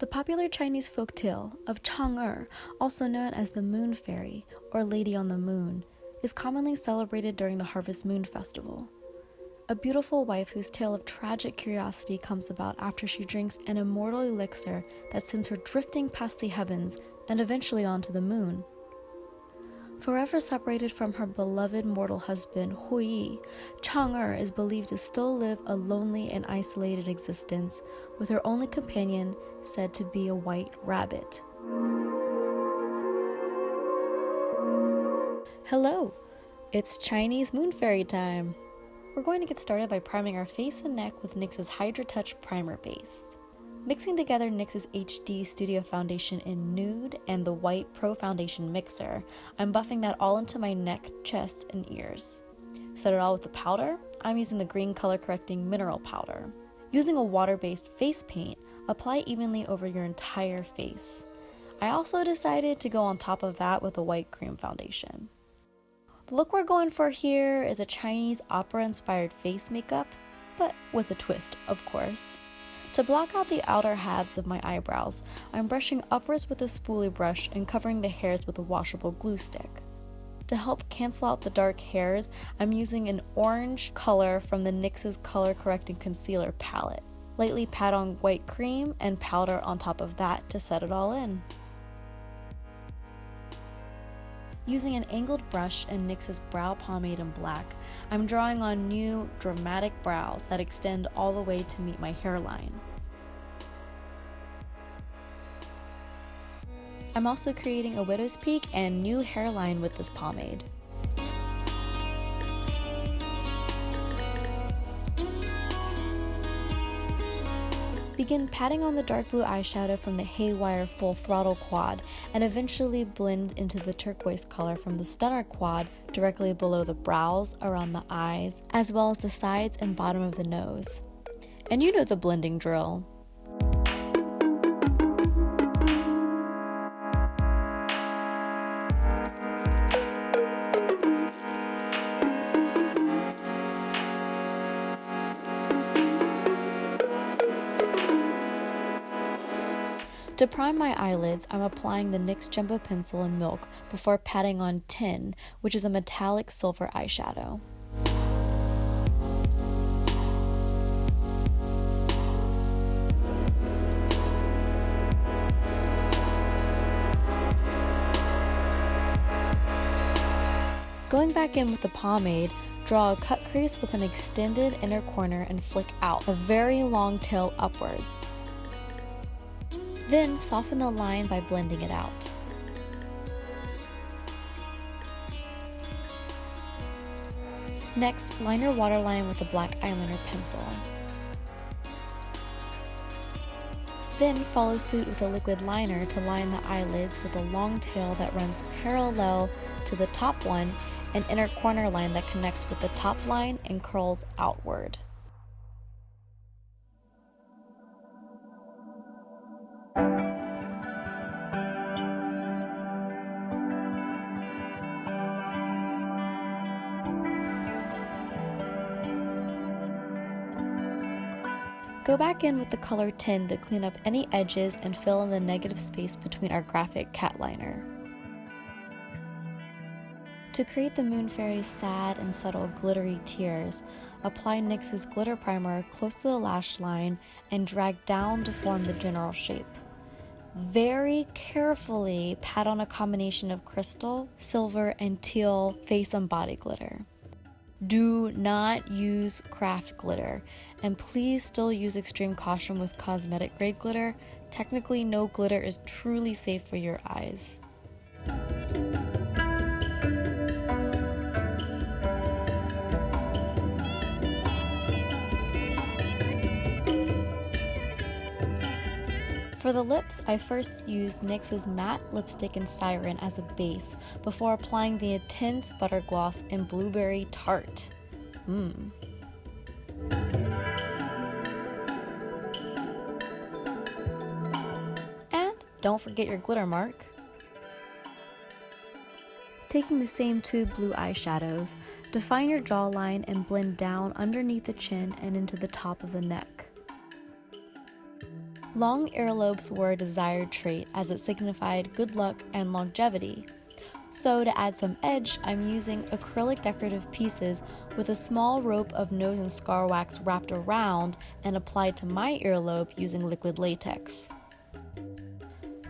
The popular Chinese folktale of Chang'e, also known as the Moon Fairy or Lady on the Moon, is commonly celebrated during the Harvest Moon Festival. A beautiful wife whose tale of tragic curiosity comes about after she drinks an immortal elixir that sends her drifting past the heavens and eventually onto the moon. Forever separated from her beloved mortal husband, Hou Yi, Chang'e is believed to still live a lonely and isolated existence, with her only companion said to be a white rabbit. Hello, it's Chinese Moon Fairy time! We're going to get started by priming our face and neck with NYX's Hydra Touch Primer Base. Mixing together NYX's HD Studio Foundation in Nude and the White Pro Foundation Mixer, I'm buffing that all into my neck, chest, and ears. Set it all with the powder. I'm using the green color correcting mineral powder. Using a water-based face paint, apply evenly over your entire face. I also decided to go on top of that with a white cream foundation. The look we're going for here is a Chinese opera-inspired face makeup, but with a twist, of course. To block out the outer halves of my eyebrows, I'm brushing upwards with a spoolie brush and covering the hairs with a washable glue stick. To help cancel out the dark hairs, I'm using an orange color from the NYX's Color Correcting Concealer palette. Lightly pat on white cream and powder on top of that to set it all in. Using an angled brush and NYX's brow pomade in black, I'm drawing on new, dramatic brows that extend all the way to meet my hairline. I'm also creating a widow's peak and new hairline with this pomade. Begin patting on the dark blue eyeshadow from the Haywire Full Throttle quad and eventually blend into the turquoise color from the Stunner quad directly below the brows, around the eyes, as well as the sides and bottom of the nose. And you know the blending drill. To prime my eyelids, I'm applying the NYX Jumbo Pencil in Milk before patting on Tin, which is a metallic silver eyeshadow. Going back in with the pomade, draw a cut crease with an extended inner corner and flick out a very long tail upwards. Then soften the line by blending it out. Next, line your waterline with a black eyeliner pencil. Then follow suit with a liquid liner to line the eyelids with a long tail that runs parallel to the top one and inner corner line that connects with the top line and curls outward. Go back in with the color Tin to clean up any edges and fill in the negative space between our graphic cat liner. To create the Moon Fairy's sad and subtle glittery tears, apply NYX's glitter primer close to the lash line and drag down to form the general shape. Very carefully pat on a combination of crystal, silver, and teal face and body glitter. Do not use craft glitter, and please still use extreme caution with cosmetic grade glitter. Technically, no glitter is truly safe for your eyes. For the lips, I first used NYX's Matte Lipstick in Siren as a base before applying the Intense Butter Gloss in Blueberry Tart. And don't forget your glitter mark. Taking the same two blue eyeshadows, define your jawline and blend down underneath the chin and into the top of the neck. Long earlobes were a desired trait as it signified good luck and longevity. So to add some edge, I'm using acrylic decorative pieces with a small rope of nose and scar wax wrapped around and applied to my earlobe using liquid latex.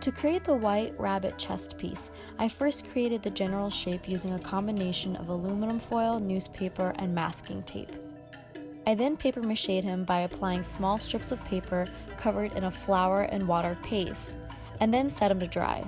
To create the white rabbit chest piece, I first created the general shape using a combination of aluminum foil, newspaper, and masking tape. I then paper mache'd him by applying small strips of paper covered in a flour and water paste, and then set him to dry.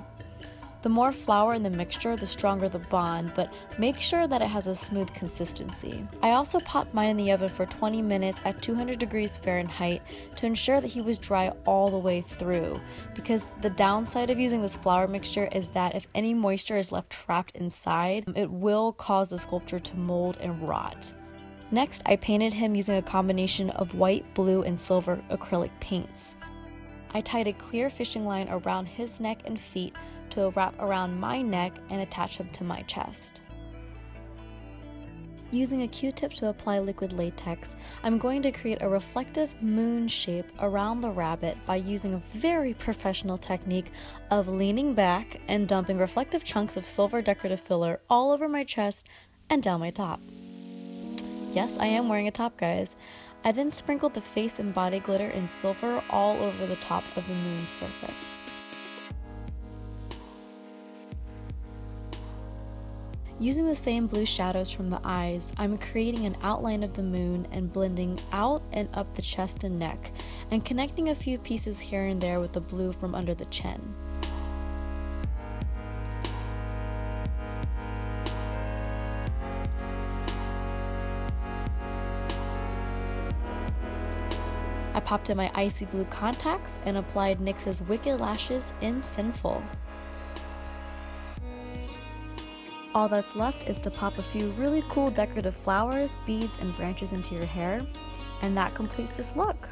The more flour in the mixture, the stronger the bond, but make sure that it has a smooth consistency. I also popped mine in the oven for 20 minutes at 200 degrees Fahrenheit to ensure that he was dry all the way through, because the downside of using this flour mixture is that if any moisture is left trapped inside, it will cause the sculpture to mold and rot. Next, I painted him using a combination of white, blue, and silver acrylic paints. I tied a clear fishing line around his neck and feet to wrap around my neck and attach him to my chest. Using a Q-tip to apply liquid latex, I'm going to create a reflective moon shape around the rabbit by using a very professional technique of leaning back and dumping reflective chunks of silver decorative filler all over my chest and down my top. Yes, I am wearing a top, guys. I then sprinkled the face and body glitter in silver all over the top of the moon's surface. Using the same blue shadows from the eyes, I'm creating an outline of the moon and blending out and up the chest and neck, and connecting a few pieces here and there with the blue from under the chin. I popped in my icy blue contacts and applied NYX's Wicked Lashes in Sinful. All that's left is to pop a few really cool decorative flowers, beads, and branches into your hair, and that completes this look.